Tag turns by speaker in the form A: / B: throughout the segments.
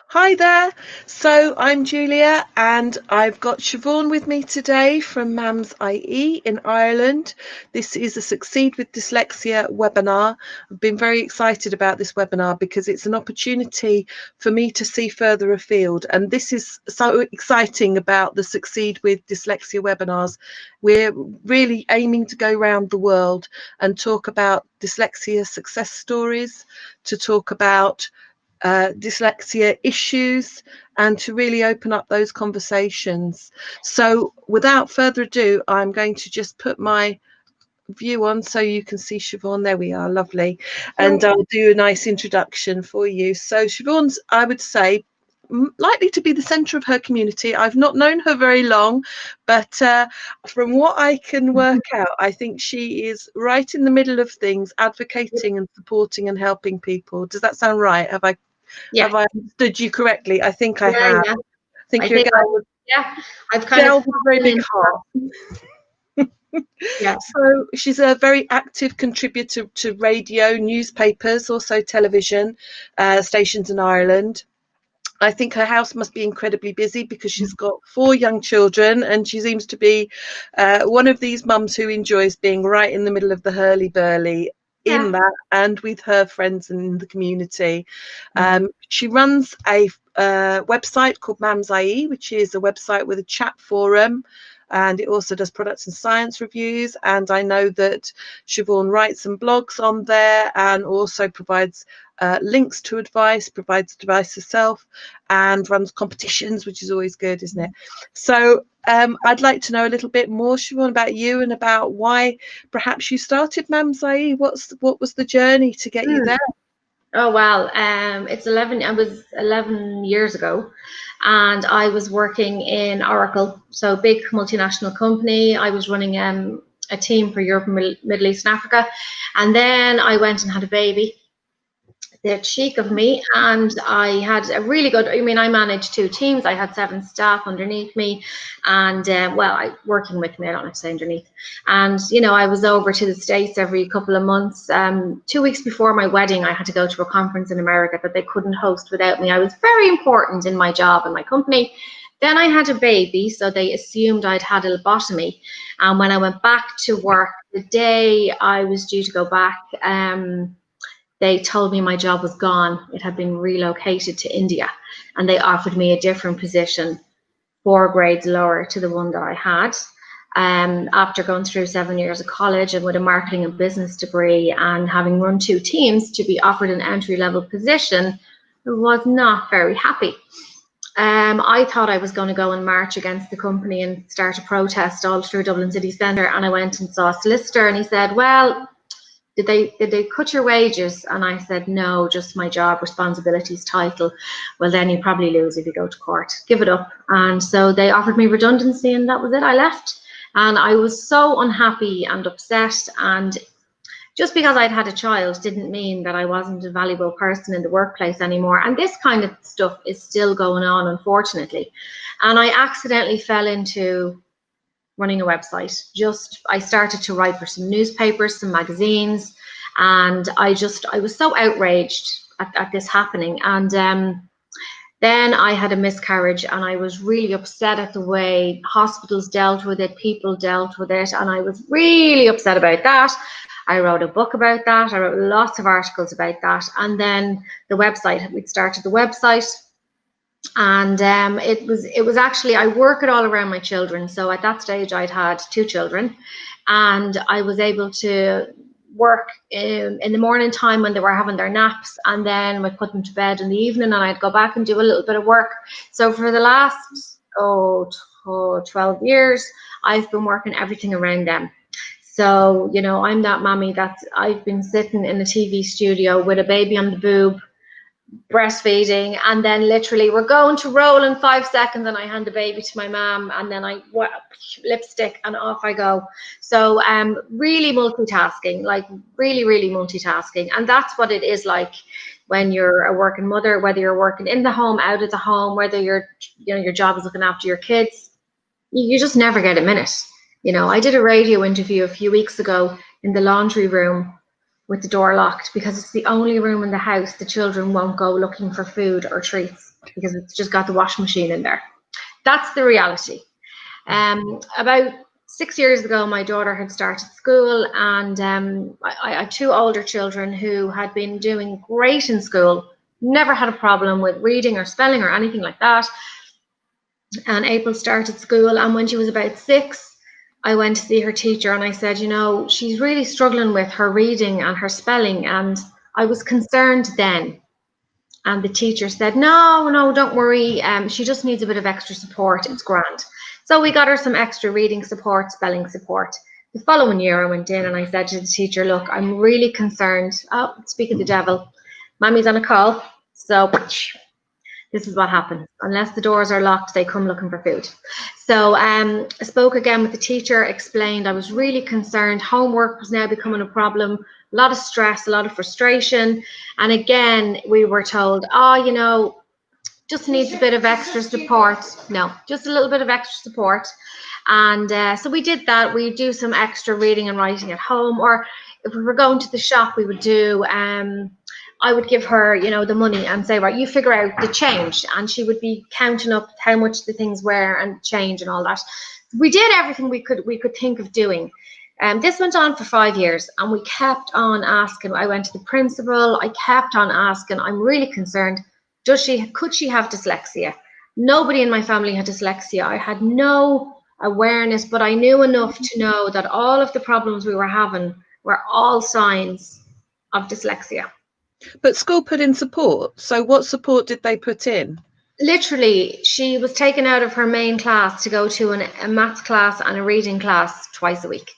A: Hi there. So I'm Julia and I've got Siobhan with me today from MAMS.ie in Ireland. This is a Succeed with Dyslexia webinar. I've been very excited about this webinar because it's an opportunity for me to see further afield. And this is so exciting about the Succeed with Dyslexia webinars. We're really aiming to go around the world and talk about dyslexia success stories, to talk about dyslexia issues, and to really open up those conversations. So without further ado, I'm going to just put my view on so you can see Siobhan. There we are, lovely. And I'll do a nice introduction for you. So Siobhan's, I would say, likely to be the centre of her community. I've not known her very long, but from what I can work out, I think she is right in the middle of things, advocating and supporting and helping people. Does that sound right? Have I understood you correctly? I think I have.
B: Yeah.
A: I think you're a girl with,
B: I've kind of
A: with a very big heart.
B: Yeah.
A: So she's a very active contributor to radio, newspapers, also television stations in Ireland. I think her house must be incredibly busy because she's got 4 young children, and she seems to be one of these mums who enjoys being right in the middle of the hurly-burly in that and with her friends and in the community. She runs a website called MAMS.ie, which is a website with a chat forum, and it also does products and science reviews. And I know that Siobhan writes some blogs on there and also provides links to advice, provides advice herself, and runs competitions, which is always good, isn't it? So I'd like to know a little bit more, Siobhan, about you and about why perhaps you started MAMS.ie. What was the journey to get you there?
B: Oh well, it's 11. I was 11 years ago, and I was working in Oracle, so big multinational company. I was running a team for Europe, Middle East, and Africa, and then I went and had a baby. The cheek of me, and I had a really good, I mean, I managed 2 teams. I had 7 staff underneath me, and working with me, I don't have to say underneath. And I was over to the States every couple of months. 2 weeks before my wedding, I had to go to a conference in America that they couldn't host without me. I was very important in my job and my company. Then I had a baby, so they assumed I'd had a lobotomy. And when I went back to work, the day I was due to go back, they told me my job was gone. It had been relocated to India, and they offered me a different position, 4 grades lower to the one that I had. After going through 7 years of college and with a marketing and business degree and having run 2 teams, to be offered an entry-level position, I was not very happy. I thought I was going to go and march against the company and start a protest all through Dublin city centre, and I went and saw a solicitor, and he said, well, did they cut your wages? And I said, no, just my job responsibilities title. Well, then you probably lose if you go to court. Give it up. And so they offered me redundancy, and that was it. I left, and I was so unhappy and upset. And just because I'd had a child didn't mean that I wasn't a valuable person in the workplace anymore. And this kind of stuff is still going on, unfortunately. And I accidentally fell into running a website. I started to write for some newspapers, some magazines, and I was so outraged at this happening. And then I had a miscarriage, and I was really upset at the way hospitals dealt with it, people dealt with it, and I was really upset about that. I wrote a book about that. I wrote lots of articles about that. And then the website, we'd started the website. And it was actually, I work it all around my children. So at that stage I'd had 2 children, and I was able to work in the morning time when they were having their naps, and then I'd put them to bed in the evening, and I'd go back and do a little bit of work. So for the last 12 years I've been working everything around them. So I'm that mommy that I've been sitting in the TV studio with a baby on the boob, breastfeeding, and then literally we're going to roll in 5 seconds, and I hand the baby to my mom, and then I lipstick and off I go. So really multitasking, like really multitasking. And that's what it is like when you're a working mother, whether you're working in the home, out of the home, whether your job is looking after your kids, you just never get a minute. I did a radio interview a few weeks ago in the laundry room, with the door locked, because it's the only room in the house the children won't go looking for food or treats, because it's just got the washing machine in there. That's the reality. About 6 years ago, my daughter had started school, and I had 2 older children who had been doing great in school, never had a problem with reading or spelling or anything like that. And April started school, and when she was about 6, I went to see her teacher, and I said, you know, she's really struggling with her reading and her spelling, and I was concerned then. And the teacher said, no, don't worry, she just needs a bit of extra support, it's grand. So we got her some extra reading support, spelling support. The following year I went in and I said to the teacher, look, I'm really concerned. Oh, speak of the devil, Mommy's on a call, so this is what happens. Unless the doors are locked, they come looking for food. So I spoke again with the teacher, explained I was really concerned. Homework was now becoming a problem, a lot of stress, a lot of frustration. And again, we were told, oh, you know, just needs a bit of extra support. No, just a little bit of extra support. And so we did that. We do some extra reading and writing at home, or if we were going to the shop, we would do I would give her, you know, the money and say, right, you figure out the change, and she would be counting up how much the things were and change and all that. We did everything we could think of doing. This went on for 5 years, and we kept on asking. I went to the principal. I kept on asking. I'm really concerned. Could she have dyslexia? Nobody in my family had dyslexia. I had no awareness, but I knew enough to know that all of the problems we were having were all signs of dyslexia.
A: But school put in support. So what support did they put in?
B: Literally, she was taken out of her main class to go to a maths class and a reading class twice a week.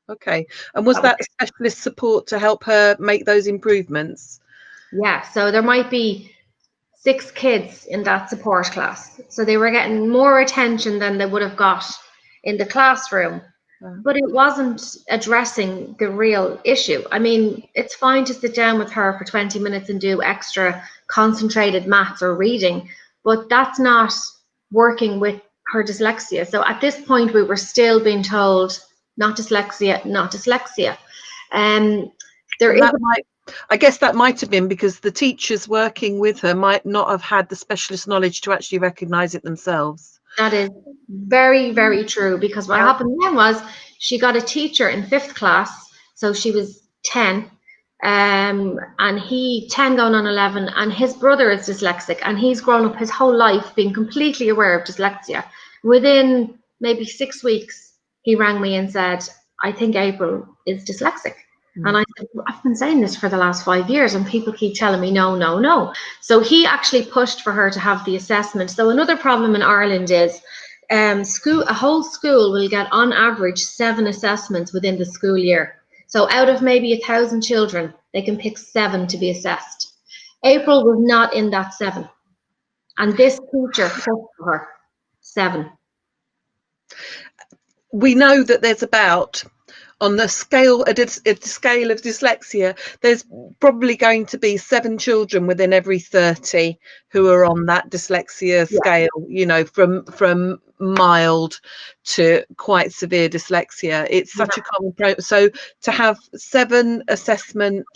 A: Okay. And was that specialist support to help her make those improvements?
B: Yeah. So there might be 6 kids in that support class. So they were getting more attention than they would have got in the classroom. But it wasn't addressing the real issue. I mean, it's fine to sit down with her for 20 minutes and do extra concentrated maths or reading, but that's not working with her dyslexia. So at this point, we were still being told, not dyslexia, not dyslexia.
A: I guess that might have been because the teachers working with her might not have had the specialist knowledge to actually recognise it themselves.
B: That is very, very true, because what happened then was she got a teacher in 5th class, so she was 10, and 10 going on 11, and his brother is dyslexic, and he's grown up his whole life being completely aware of dyslexia. Within maybe 6 weeks, he rang me and said, I think April is dyslexic. And I said, I've been saying this for the last 5 years, and people keep telling me no, no, no. So he actually pushed for her to have the assessment. So another problem in Ireland is a whole school will get on average 7 assessments within the school year. So out of maybe 1,000 children, they can pick 7 to be assessed. April was not in that 7. And this teacher pushed for her 7.
A: We know that there's about, on the scale, a scale of dyslexia, there's probably going to be 7 children within every 30 who are on that dyslexia scale, you know, from mild to quite severe dyslexia. It's such a common problem. So to have 7 assessment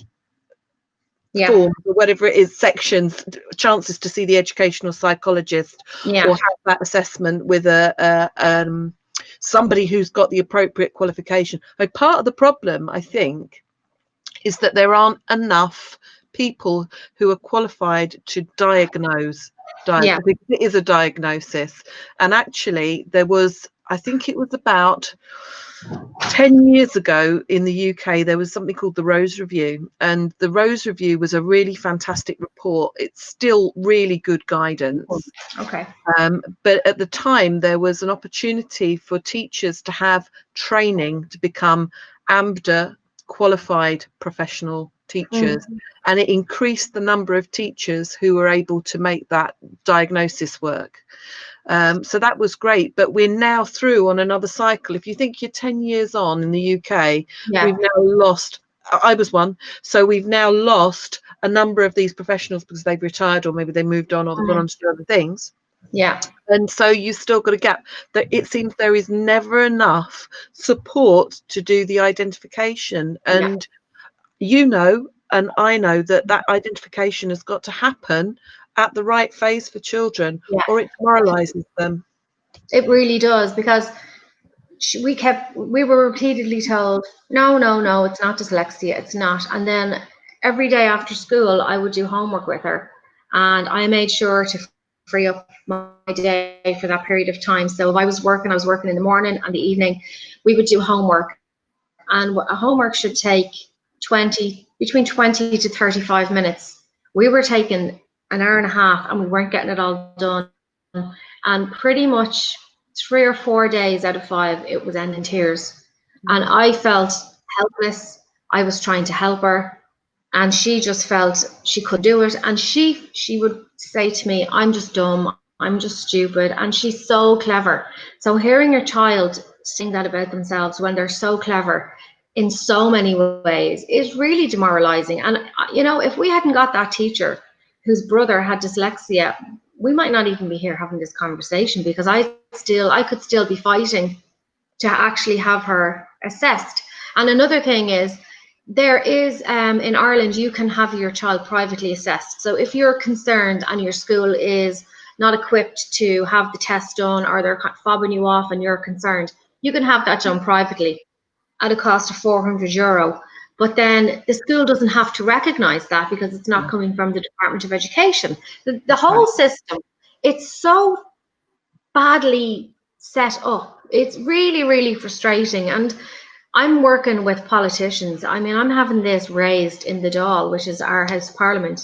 A: forms or whatever it is, sections, chances to see the educational psychologist or have that assessment with somebody who's got the appropriate qualification. Like, part of the problem, I think, is that there aren't enough people who are qualified to diagnose. It is a diagnosis. And actually there was, I think it was about 10 years ago in the UK, there was something called the Rose Review, and the Rose Review was a really fantastic report. It's still really good guidance.
B: Okay.
A: But at the time, there was an opportunity for teachers to have training to become AMBDA qualified professional teachers, and it increased the number of teachers who were able to make that diagnosis work. So that was great, but we're now through on another cycle. If you think you're 10 years on in the UK, we've now lost, I was one, so we've now lost a number of these professionals because they've retired, or maybe they moved on, or they've gone on to do other things. And so you've still got a gap. That it seems there is never enough support to do the identification. And you know, and I know that that identification has got to happen at the right phase for children,
B: Yeah,
A: or it demoralizes them.
B: it really does, because we were repeatedly told, no, no, no, it's not dyslexia, it's not. And then every day after school, I would do homework with her, and I made sure to free up my day for that period of time. So if I was working in the morning and the evening, we would do homework, and a homework should take 20 to 35 minutes. We were taking an hour and a half, and we weren't getting it all done. And pretty much 3 or 4 days out of 5, it was ending in tears. And I felt helpless. I was trying to help her, and she just felt she could do it. And she would say to me, I'm just dumb, I'm just stupid. And she's so clever. So hearing your child saying that about themselves when they're so clever in so many ways is really demoralizing. And if we hadn't got that teacher whose brother had dyslexia, we might not even be here having this conversation, because I could still be fighting to actually have her assessed. And another thing is, there is in Ireland, you can have your child privately assessed. So if you're concerned and your school is not equipped to have the test done, or they're fobbing you off and you're concerned, you can have that done privately at a cost of €400. But then the school doesn't have to recognise that, because it's not coming from the Department of Education. The whole system, it's so badly set up. It's really, really frustrating. And I'm working with politicians. I mean, I'm having this raised in the Dáil, which is our House of Parliament,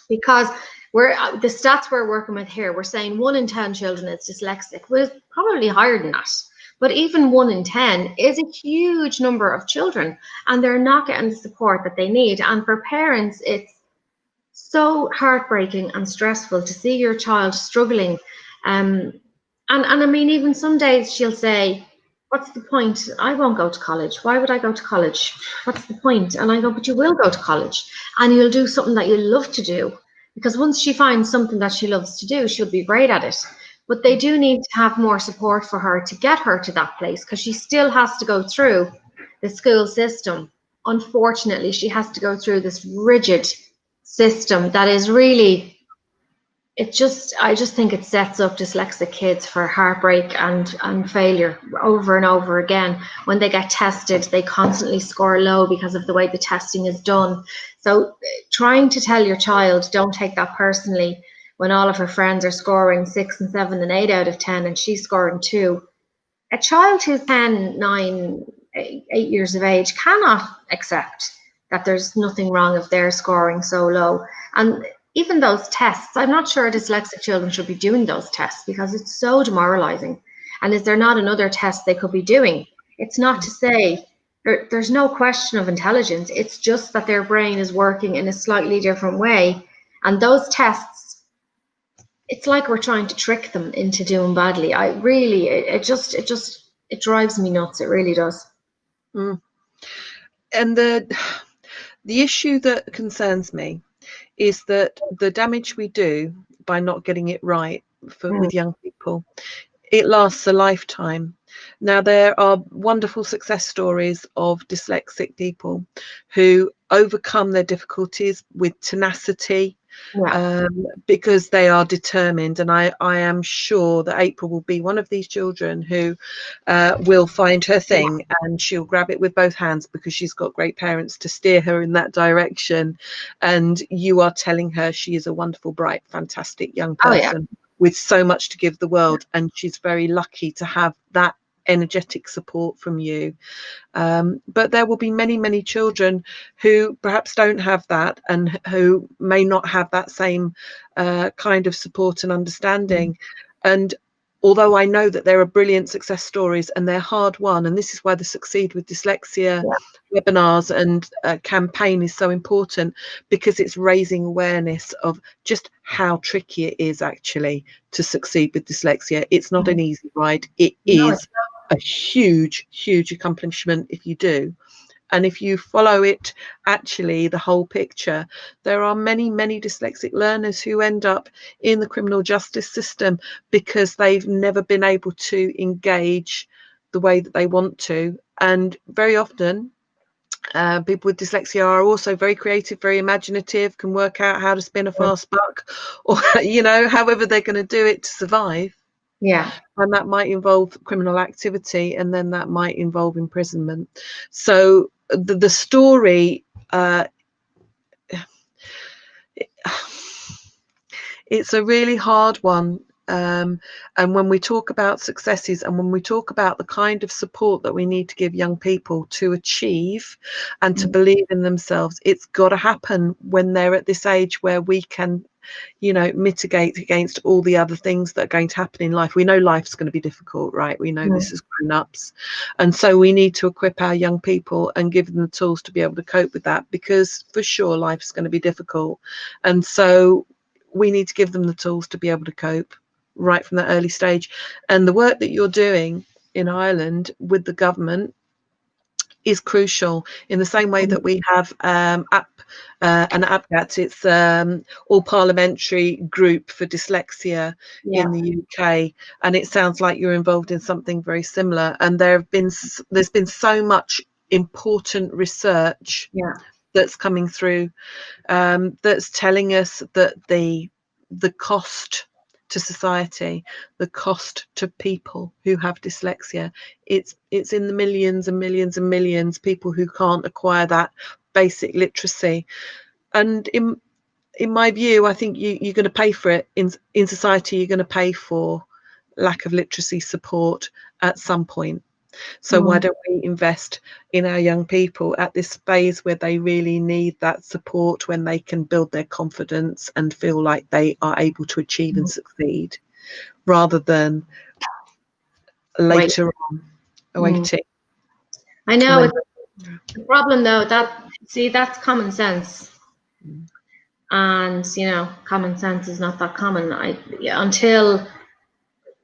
B: because the stats we're working with here, we're saying 1 in 10 children is dyslexic. Well, it's probably higher than that. But even 1 in 10 is a huge number of children, and they're not getting the support that they need. And for parents, it's so heartbreaking and stressful to see your child struggling. And I mean, even some days she'll say, what's the point? I won't go to college. Why would I go to college? What's the point? And I go, but you will go to college, and you'll do something that you love to do, because once she finds something that she loves to do, she'll be great at it. But they do need to have more support for her to get her to that place, because she still has to go through the school system. Unfortunately, she has to go through this rigid system that is really, I just think it sets up dyslexic kids for heartbreak and failure over and over again. When they get tested, they constantly score low because of the way the testing is done. So trying to tell your child, don't take that personally, when all of her friends are scoring 6 and 7 and 8 out of 10 and she's scoring 2. A child who's 10, 9, 8 years of age cannot accept that there's nothing wrong if they're scoring so low. And even those tests, I'm not sure dyslexic children should be doing those tests, because it's so demoralizing. And is there not another test they could be doing? It's not to say there's no question of intelligence. It's just that their brain is working in a slightly different way. And those tests, it's like we're trying to trick them into doing badly. It drives me nuts. It really does.
A: And the issue that concerns me is that the damage we do by not getting it right with young people, it lasts a lifetime. Now, there are wonderful success stories of dyslexic people who overcome their difficulties with tenacity, because they are determined. And I am sure that April will be one of these children who will find her thing, and she'll grab it with both hands, because she's got great parents to steer her in that direction. And you are telling her she is a wonderful, bright, fantastic young person with so much to give the world, and she's very lucky to have that energetic support from you. But there will be many, many children who perhaps don't have that, and who may not have that same kind of support and understanding. And although I know that there are brilliant success stories and they're hard won, and this is why the Succeed with Dyslexia webinars and campaign is so important, because it's raising awareness of just how tricky it is actually to succeed with dyslexia. It's not an easy ride. It is a huge, huge accomplishment if you do. And if you follow it, actually, the whole picture, there are many, many dyslexic learners who end up in the criminal justice system because they've never been able to engage the way that they want to. And very often People with dyslexia are also very creative, very imaginative, can work out how to spin a fast buck, or however they're going to do it to survive.
B: Yeah.
A: And that might involve criminal activity, and then that might involve imprisonment. So the story, it's a really hard one. And when we talk about successes, and when we talk about the kind of support that we need to give young people to achieve and to believe in themselves, it's got to happen when they're at this age where we can, mitigate against all the other things that are going to happen in life. We know life's going to be difficult, right? We know this is grown-ups. And so we need to equip our young people and give them the tools to be able to cope with that, because for sure life's going to be difficult. And so we need to give them the tools to be able to cope right from that early stage. And the work that you're doing in Ireland with the government is crucial, in the same way that we have an APGAT. It's all parliamentary group for dyslexia in the UK, and it sounds like you're involved in something very similar. And there's been so much important research that's coming through, that's telling us that the cost to society, the cost to people who have dyslexia, it's in the millions and millions and millions, people who can't acquire that basic literacy. And in my view, I think you're going to pay for it in society. You're going to pay for lack of literacy support at some point. So why don't we invest in our young people at this phase where they really need that support, when they can build their confidence and feel like they are able to achieve and succeed, rather than later on waiting.
B: I know it's the problem, though, that's common sense. And common sense is not that common. Until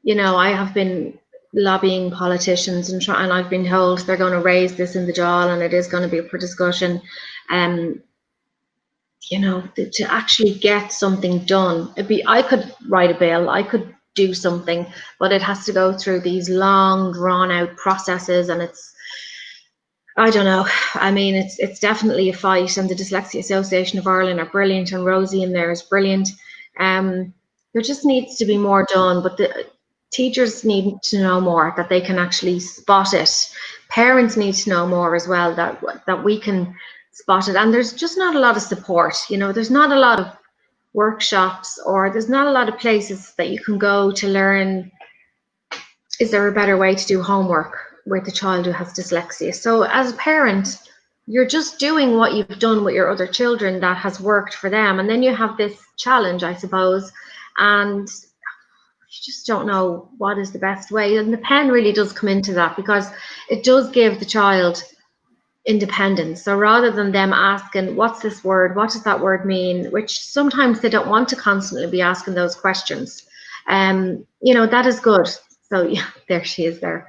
B: I have been lobbying politicians and I've been told they're going to raise this in the Dáil and it is going to be up for discussion. To actually get something done, I could write a bill, I could do something, but it has to go through these long, drawn out processes, and I don't know. I mean, it's definitely a fight, and the Dyslexia Association of Ireland are brilliant, and Rosie in there is brilliant. There just needs to be more done, but the teachers need to know more, that they can actually spot it. Parents need to know more as well, that we can spot it. And there's just not a lot of support. There's not a lot of workshops, or there's not a lot of places that you can go to learn, is there a better way to do homework with a child who has dyslexia? So as a parent, you're just doing what you've done with your other children that has worked for them. And then you have this challenge, I suppose, and you just don't know what is the best way. And the pen really does come into that, because it does give the child independence. So rather than them asking, what's this word, what does that word mean, which sometimes they don't want to constantly be asking those questions, that is good. So yeah, there she is there.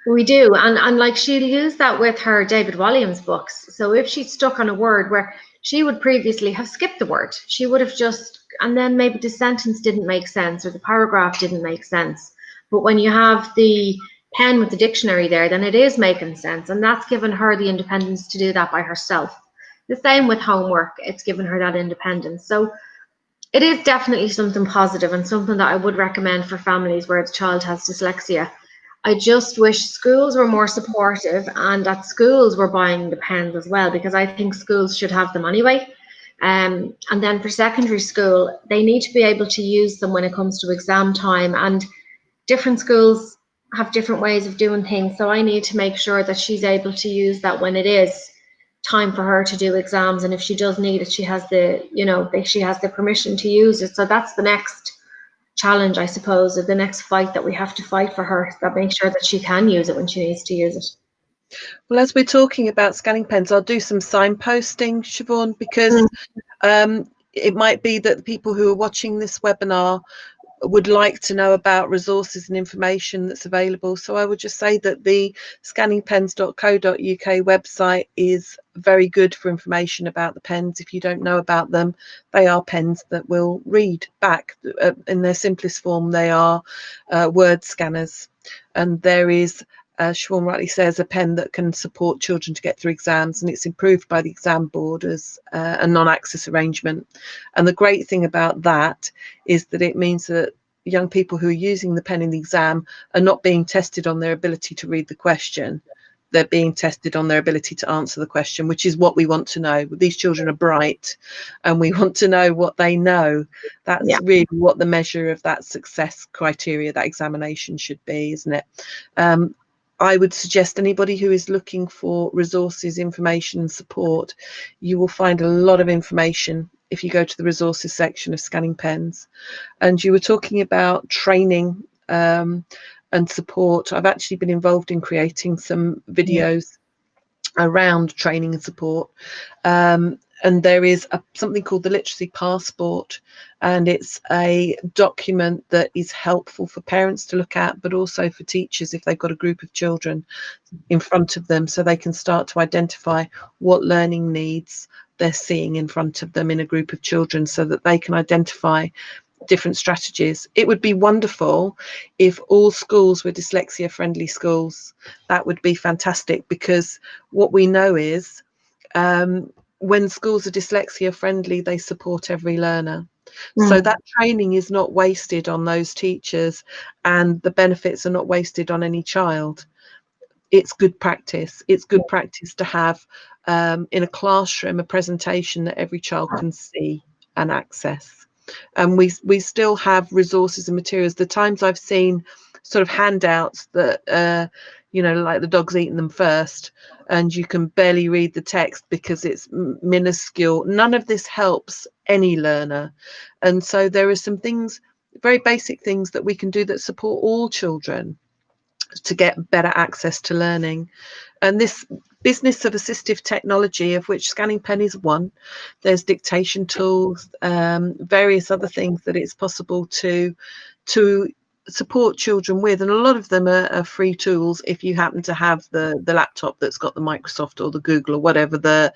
B: We do, and like, she'll use that with her David Walliams books. So if she's stuck on a word where she would previously have skipped the word, she would have just, and then maybe the sentence didn't make sense or the paragraph didn't make sense. But when you have the pen with the dictionary there, then it is making sense, and that's given her the independence to do that by herself. The same with homework, it's given her that independence. So it is definitely something positive, and something that I would recommend for families where the child has dyslexia. I just wish schools were more supportive, and that schools were buying the pens as well, because I think schools should have them anyway. And then for secondary school, they need to be able to use them when it comes to exam time, and different schools have different ways of doing things. So I need to make sure that she's able to use that when it is time for her to do exams, and if she does need it, she has the permission to use it. So that's the next challenge, I suppose, or the next fight that we have to fight for her, that makes sure that she can use it when she needs to use it.
A: Well, as we're talking about scanning pens, I'll do some signposting, Siobhan, because it might be that the people who are watching this webinar would like to know about resources and information that's available. So I would just say that the scanningpens.co.uk website is very good for information about the pens. If you don't know about them, they are pens that will read back. In their simplest form, they are word scanners, and there is as Siobhan rightly says, a pen that can support children to get through exams, and it's improved by the exam board as a non-access arrangement. And the great thing about that is that it means that young people who are using the pen in the exam are not being tested on their ability to read the question. They're being tested on their ability to answer the question, which is what we want to know. These children are bright and we want to know what they know. That's really what the measure of that success criteria, that examination should be, isn't it? I would suggest anybody who is looking for resources, information and support, you will find a lot of information if you go to the resources section of Scanning Pens. And you were talking about training and support. I've actually been involved in creating some videos around training and support. And there is something called the Literacy Passport, and it's a document that is helpful for parents to look at, but also for teachers if they've got a group of children in front of them, so they can start to identify what learning needs they're seeing in front of them in a group of children, so that they can identify different strategies. It would be wonderful if all schools were dyslexia friendly schools. That would be fantastic, because what we know is when schools are dyslexia friendly, they support every learner. So that training is not wasted on those teachers, and the benefits are not wasted on any child. It's good practice. It's good practice to have in a classroom a presentation that every child can see and access. And we still have resources and materials. The times I've seen sort of handouts that you know, like the dog's eaten them first, and you can barely read the text because it's minuscule. None of this helps any learner. And so there are some things, very basic things that we can do that support all children to get better access to learning. And this business of assistive technology, of which Scanning Pen is one, there's dictation tools, various other things that it's possible to support children with, and a lot of them are free tools if you happen to have the laptop that's got the Microsoft or the Google or whatever the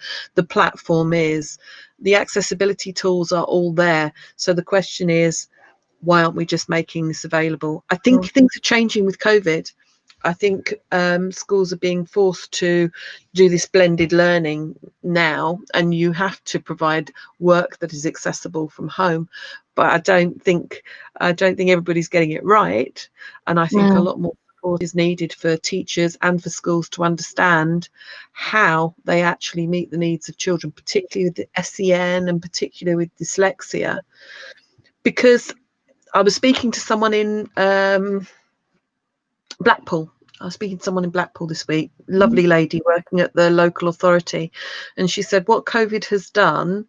A: platform is. The accessibility tools are all there. So the question is, why aren't we just making this available? I think things are changing with COVID. I think schools are being forced to do this blended learning now, and you have to provide work that is accessible from home. But I don't think everybody's getting it right, and I think a lot more support is needed for teachers and for schools to understand how they actually meet the needs of children, particularly with the SEN and particularly with dyslexia. Because I was speaking to someone in Blackpool. I was speaking to someone in Blackpool this week, lovely lady working at the local authority, and she said what COVID has done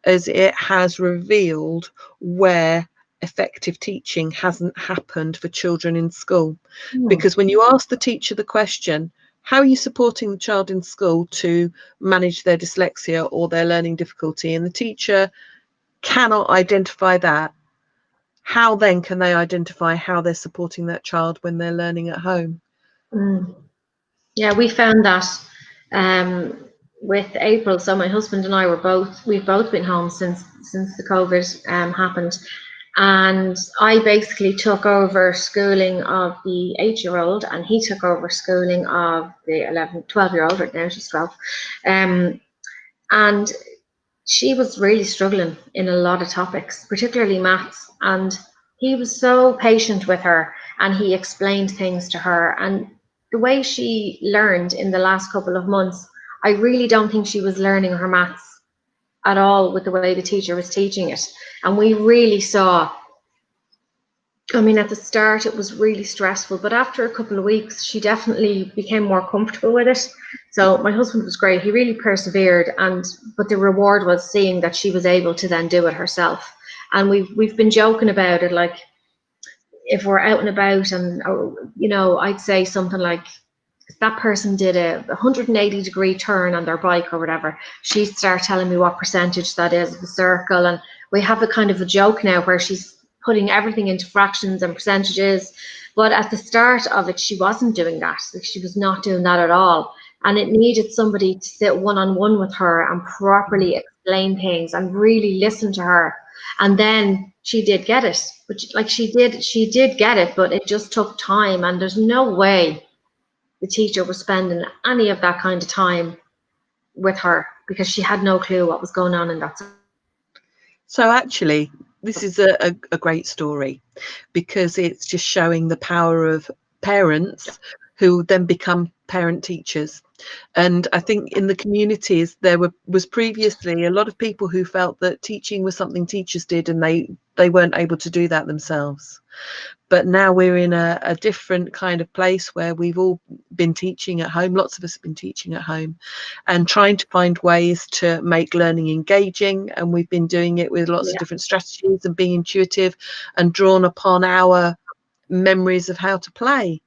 A: is it has revealed where effective teaching hasn't happened for children in school. Because when you ask the teacher the question, how are you supporting the child in school to manage their dyslexia or their learning difficulty, and the teacher cannot identify that, how then can they identify how they're supporting that child when they're learning at home?
B: Yeah, we found that with April. So my husband and I we've both been home since the COVID happened, and I basically took over schooling of the 8-year-old, and he took over schooling of the 12-year-old. Right now she's 12, and she was really struggling in a lot of topics, particularly maths, and he was so patient with her, and he explained things to her, and the way she learned in the last couple of months, I really don't think she was learning her maths at all with the way the teacher was teaching it. And we really saw, I mean, at the start it was really stressful, but after a couple of weeks she definitely became more comfortable with it. So my husband was great. He really persevered, but the reward was seeing that she was able to then do it herself. And we've been joking about it, like, if we're out and about, and you know, I'd say something like, if that person did a 180-degree turn on their bike or whatever, she'd start telling me what percentage that is of the circle. And we have a kind of a joke now where she's putting everything into fractions and percentages. But at the start of it, she wasn't doing that. Like, she was not doing that at all. And it needed somebody to sit one-on-one with her and properly explain things and really listen to her. And then she did get it. But like, she did get it, but it just took time. And there's no way the teacher was spending any of that kind of time with her, because she had no clue what was going on in that.
A: So actually, this is a great story, because it's just showing the power of parents who then become parent teachers. And I think in the communities there was previously a lot of people who felt that teaching was something teachers did, and they weren't able to do that themselves. But now we're in a different kind of place where we've all been teaching at home. Lots of us have been teaching at home and trying to find ways to make learning engaging. And we've been doing it with lots of different strategies and being intuitive and drawn upon our memories of how to play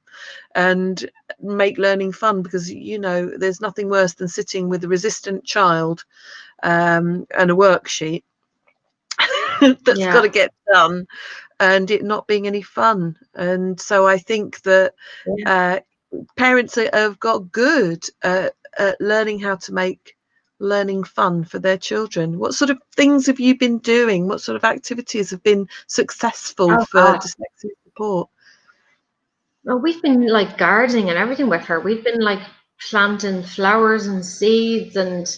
A: and make learning fun, because, you know, there's nothing worse than sitting with a resistant child and a worksheet that's got to get done, and it not being any fun. And so I think that parents have got good at learning how to make learning fun for their children. What sort of things have you been doing? What sort of activities have been successful for dyslexia support?
B: Well, we've been like gardening and everything with her. We've been like planting flowers and seeds, and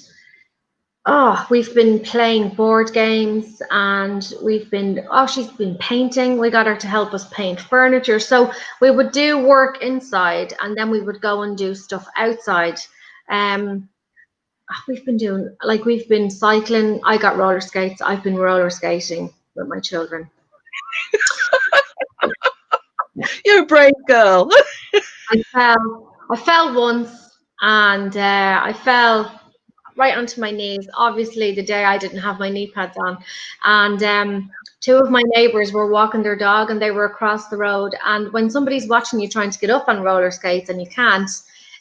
B: we've been playing board games, and she's been painting. We got her to help us paint furniture. So we would do work inside, and then we would go and do stuff outside. We've been cycling. I got roller skates. I've been roller skating with my children.
A: You're a brave girl.
B: I fell once, and I fell right onto my knees. Obviously, the day I didn't have my knee pads on, and two of my neighbours were walking their dog, and they were across the road. And when somebody's watching you trying to get up on roller skates and you can't,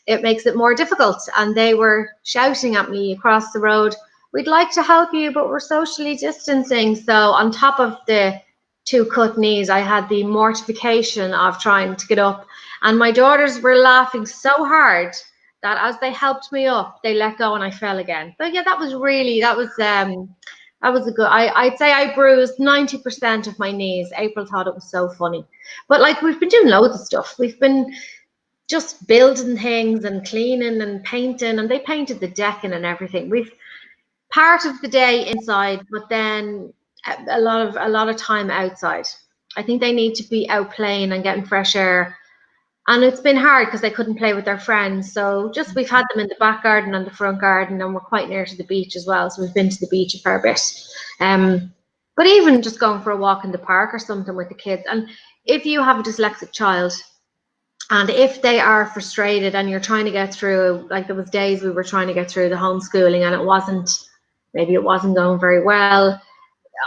B: it makes it more difficult. And they were shouting at me across the road, "We'd like to help you, but we're socially distancing." So on top of the two cut knees, I had the mortification of trying to get up, and my daughters were laughing so hard that as they helped me up, they let go and I fell again. But yeah, that was a good, I'd say I bruised 90% of my knees. April thought it was so funny. But like, we've been doing loads of stuff. We've been just building things and cleaning and painting, and they painted the decking and everything. We've part of the day inside, but then a lot of time outside. I think they need to be out playing and getting fresh air. And it's been hard because they couldn't play with their friends. So just we've had them in the back garden and the front garden, and we're quite near to the beach as well. So we've been to the beach a fair bit. But even just going for a walk in the park or something with the kids. And if you have a dyslexic child, and if they are frustrated and you're trying to get through, like there was days we were trying to get through the homeschooling and maybe it wasn't going very well,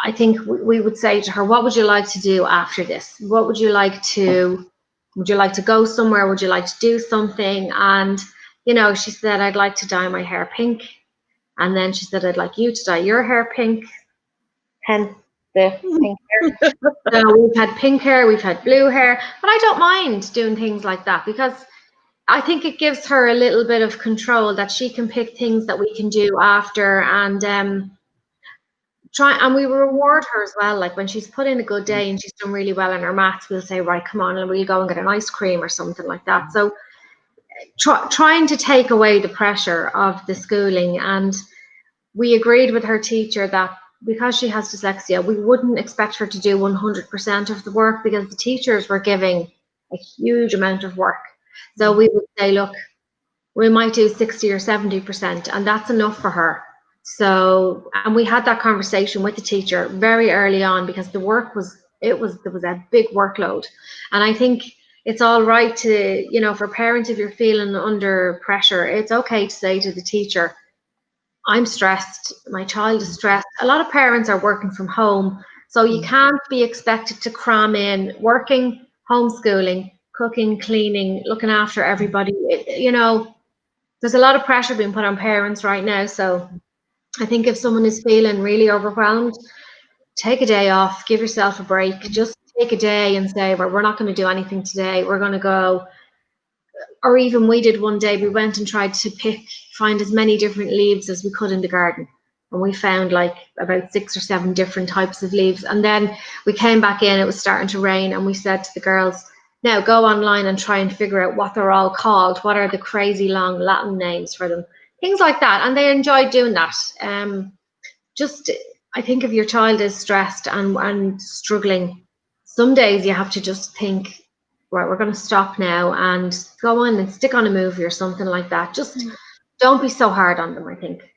B: I think we would say to her, what would you like to do after this? Would you like to go somewhere? Would you like to do something? And, you know, she said, I'd like to dye my hair pink. And then she said, I'd like you to dye your hair pink. Hence the pink hair. So we've had pink hair, we've had blue hair, but I don't mind doing things like that, because I think it gives her a little bit of control that she can pick things that we can do after, and and we reward her as well. Like when she's put in a good day and she's done really well in her maths, we'll say, right, come on, and we'll go and get an ice cream or something like that. So trying to take away the pressure of the schooling. And we agreed with her teacher that because she has dyslexia, we wouldn't expect her to do 100% of the work, because the teachers were giving a huge amount of work. So we would say, look, we might do 60 or 70%, and that's enough for her. So, and we had that conversation with the teacher very early on, because there was a big workload. And I think it's all right to, you know, for parents, if you're feeling under pressure, it's okay to say to the teacher, I'm stressed, my child is stressed. A lot of parents are working from home, so you can't be expected to cram in working, homeschooling, cooking, cleaning, looking after everybody. You know, there's a lot of pressure being put on parents right now. So I think if someone is feeling really overwhelmed, take a day off, give yourself a break. Just take a day and say, well, we're not going to do anything today. We're going to go. Or even we did one day, we went and tried to find as many different leaves as we could in the garden. And we found like about 6 or 7 different types of leaves. And then we came back in, it was starting to rain, and we said to the girls, Now go online and try and figure out what they're all called. What are the crazy long Latin names for them? Things like that. And they enjoy doing that. Just, I think if your child is stressed and struggling, some days you have to just think, right, we're going to stop now and go on and stick on a movie or something like that. Just don't be so hard on them, I think.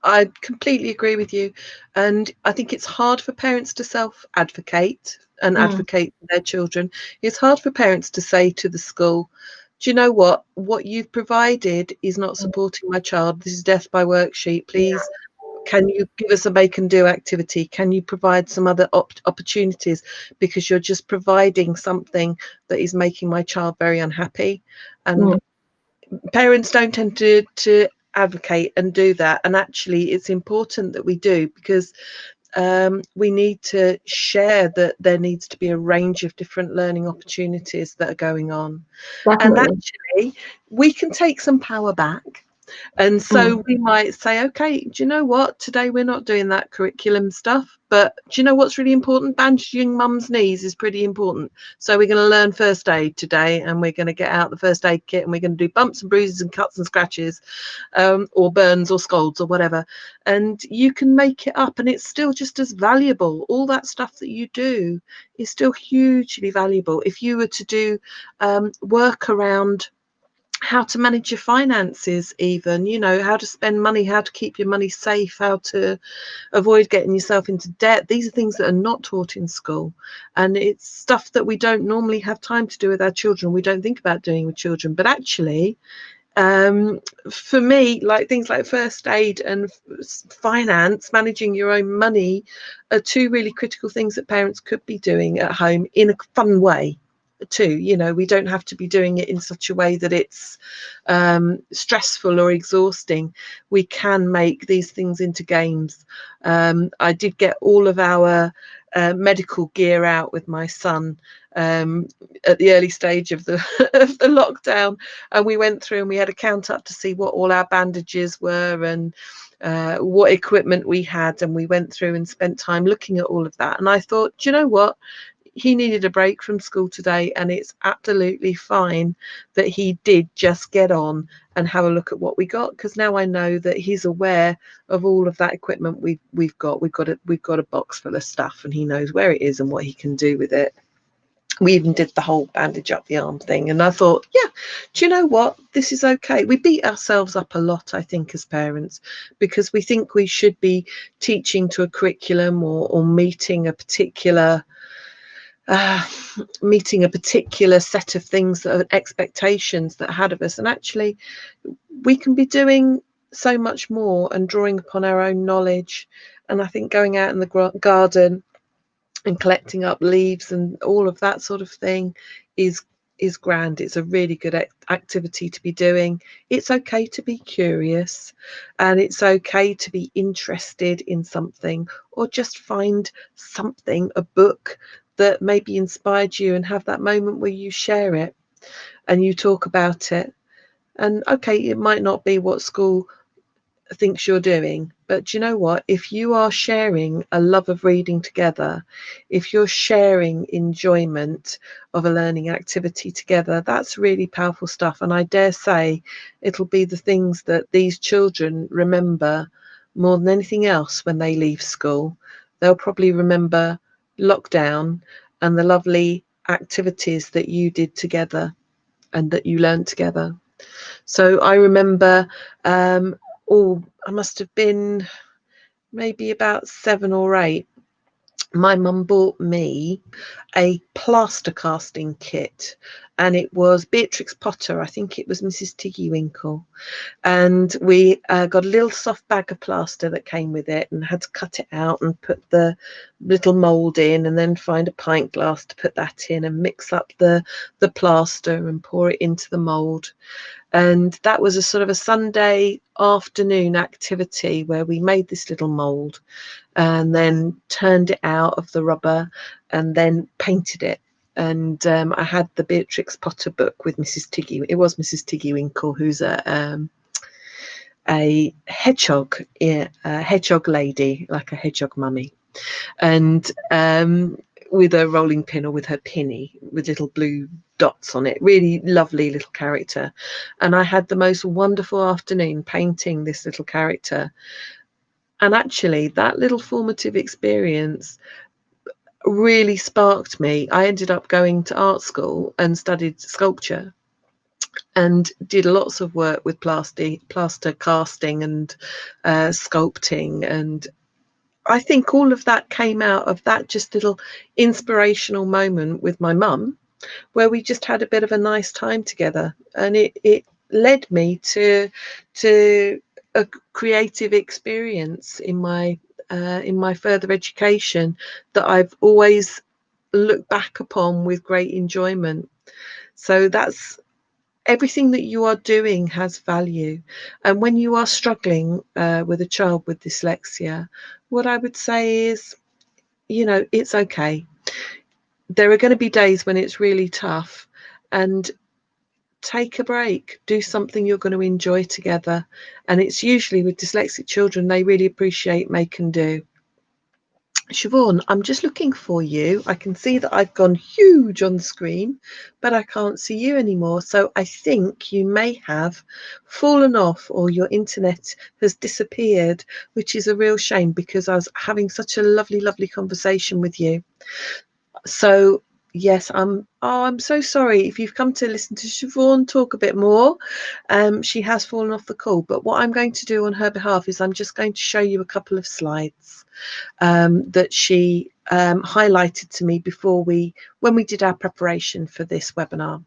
A: I completely agree with you. And I think it's hard for parents to self-advocate and advocate for their children. It's hard for parents to say to the school, do you know what you've provided is not supporting my child. This is death by worksheet. Please, can you give us a make and do activity? Can you provide some other opportunities? Because you're just providing something that is making my child very unhappy. And parents don't tend to advocate and do that. And actually, it's important that we do, because we need to share that there needs to be a range of different learning opportunities that are going on.
B: Definitely.
A: And actually, we can take some power back. And so we might say, okay, do you know what? Today we're not doing that curriculum stuff, but do you know what's really important? Bandaging mum's knees is pretty important. So we're going to learn first aid today, and we're going to get out the first aid kit, and we're going to do bumps and bruises and cuts and scratches, or burns or scalds or whatever. And you can make it up, and it's still just as valuable. All that stuff that you do is still hugely valuable. If you were to do work around how to manage your finances, even, you know, how to spend money, how to keep your money safe, how to avoid getting yourself into debt. These are things that are not taught in school, and it's stuff that we don't normally have time to do with our children. We don't think about doing with children, but actually, for me, like things like first aid and finance, managing your own money, are two really critical things that parents could be doing at home in a fun way too. You know, we don't have to be doing it in such a way that it's stressful or exhausting. We can make these things into games. I did get all of our medical gear out with my son at the early stage of the of the lockdown, and we went through and we had a count up to see what all our bandages were and what equipment we had, and we went through and spent time looking at all of that. And I thought, do you know what? He needed a break from school today, and it's absolutely fine that he did just get on and have a look at what we got, because now I know that he's aware of all of that equipment we've got a box full of stuff, and he knows where it is and what he can do with it. We even did the whole bandage up the arm thing, and I thought, yeah, do you know what, this is okay. We beat ourselves up a lot, I think, as parents, because we think we should be teaching to a curriculum or meeting a particular set of things that are expectations that had of us. And actually, we can be doing so much more and drawing upon our own knowledge. And I think going out in the garden and collecting up leaves and all of that sort of thing is grand. It's a really good activity to be doing. It's okay to be curious, and it's okay to be interested in something, or just find something, a book that maybe inspired you, and have that moment where you share it and you talk about it. And okay, it might not be what school thinks you're doing, but do you know what, if you are sharing a love of reading together, if you're sharing enjoyment of a learning activity together, that's really powerful stuff. And I dare say it'll be the things that these children remember more than anything else when they leave school. They'll probably remember lockdown and the lovely activities that you did together and that you learned together. So I remember I must have been maybe about 7 or 8. My mum bought me a plaster casting kit, and it was Beatrix Potter. I think it was Mrs. Tiggywinkle. And we got a little soft bag of plaster that came with it, and had to cut it out and put the little mould in, and then find a pint glass to put that in, and mix up the plaster and pour it into the mould. And that was a sort of a Sunday afternoon activity where we made this little mould and then turned it out of the rubber and then painted it. And I had the Beatrix Potter book with Mrs. Tiggy. It was Mrs. Tiggywinkle, who's a hedgehog, a hedgehog lady, like a hedgehog mummy. And with a rolling pin, or with her pinny with little blue dots on it. Really lovely little character. And I had the most wonderful afternoon painting this little character. And actually that little formative experience really sparked me. I ended up going to art school and studied sculpture and did lots of work with plaster casting and sculpting. And I think all of that came out of that just little inspirational moment with my mum, where we just had a bit of a nice time together, and it led me to a creative experience in my further education that I've always looked back upon with great enjoyment. So that's everything that you are doing has value. And when you are struggling with a child with dyslexia, what I would say is, you know, it's okay. There are going to be days when it's really tough, and take a break, do something you're going to enjoy together. And it's usually with dyslexic children, they really appreciate make and do. Siobhan, I'm just looking for you. I can see that I've gone huge on the screen, but I can't see you anymore. So I think you may have fallen off, or your internet has disappeared, which is a real shame, because I was having such a lovely, lovely conversation with you. So yes, I'm so sorry if you've come to listen to Siobhan talk a bit more. She has fallen off the call, but what I'm going to do on her behalf is I'm just going to show you a couple of slides that she highlighted to me when we did our preparation for this webinar.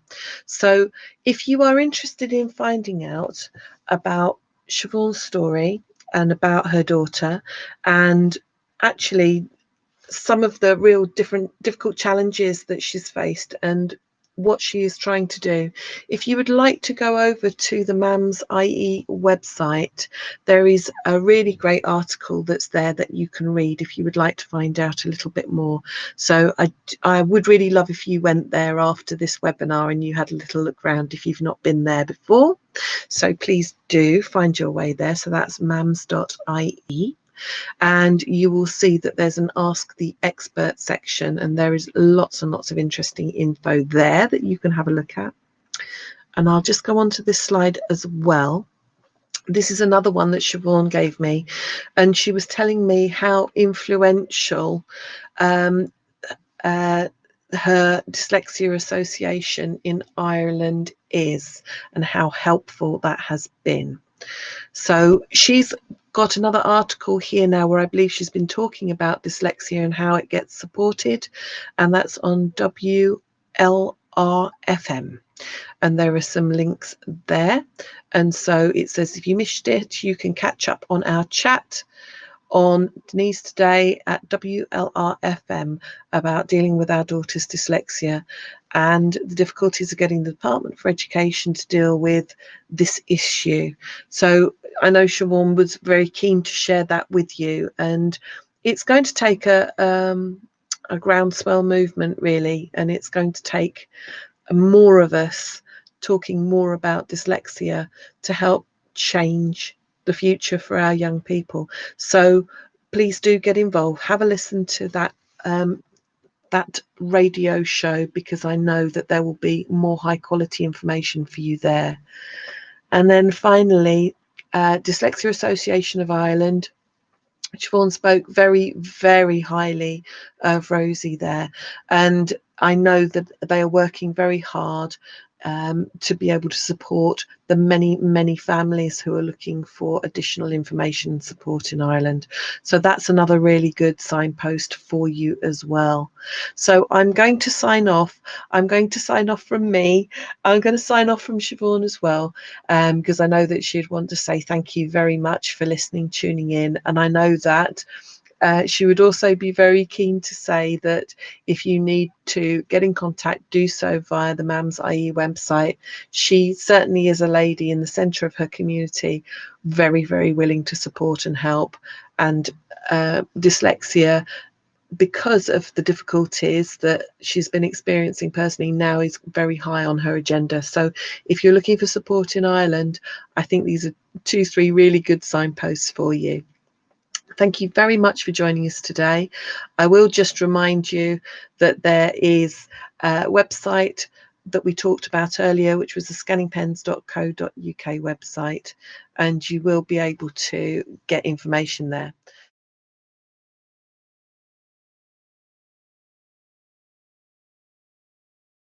A: So if you are interested in finding out about Siobhan's story and about her daughter, and actually some of the real difficult challenges that she's faced and what she is trying to do, if you would like to go over to the MAMS.ie website, there is a really great article that's there that you can read if you would like to find out a little bit more. So I would really love if you went there after this webinar and you had a little look around if you've not been there before. So please do find your way there. So that's MAMS.ie. And you will see that there's an Ask the Expert section, and there is lots and lots of interesting info there that you can have a look at. And I'll just go on to this slide as well. This is another one that Siobhan gave me, and she was telling me how influential her Dyslexia Association in Ireland is, and how helpful that has been. So she's got another article here now where I believe she's been talking about dyslexia and how it gets supported, and that's on WLRFM, and there are some links there. And so it says if you missed it, you can catch up on our chat on Denise today at WLRFM about dealing with our daughter's dyslexia and the difficulties of getting the Department for Education to deal with this issue. So I know Siobhan was very keen to share that with you, and it's going to take a groundswell movement really, and it's going to take more of us talking more about dyslexia to help change the future for our young people. So please do get involved. Have a listen to that that radio show, because I know that there will be more high quality information for you there. And then finally, Dyslexia Association of Ireland. Siobhan spoke very, very highly of Rosie there, and I know that they are working very hard to be able to support the many, many families who are looking for additional information and support in Ireland. So that's another really good signpost for you as well. So I'm going to sign off. I'm going to sign off from me. I'm going to sign off from Siobhan as well, because I know that she'd want to say thank you very much for listening, tuning in. And I know that she would also be very keen to say that if you need to get in contact, do so via the MAMS.ie website. She certainly is a lady in the centre of her community, very, very willing to support and help. And dyslexia, because of the difficulties that she's been experiencing personally, now is very high on her agenda. So if you're looking for support in Ireland, I think these are 2-3 really good signposts for you. Thank you very much for joining us today. I will just remind you that there is a website that we talked about earlier, which was the scanningpens.co.uk website, and you will be able to get information there.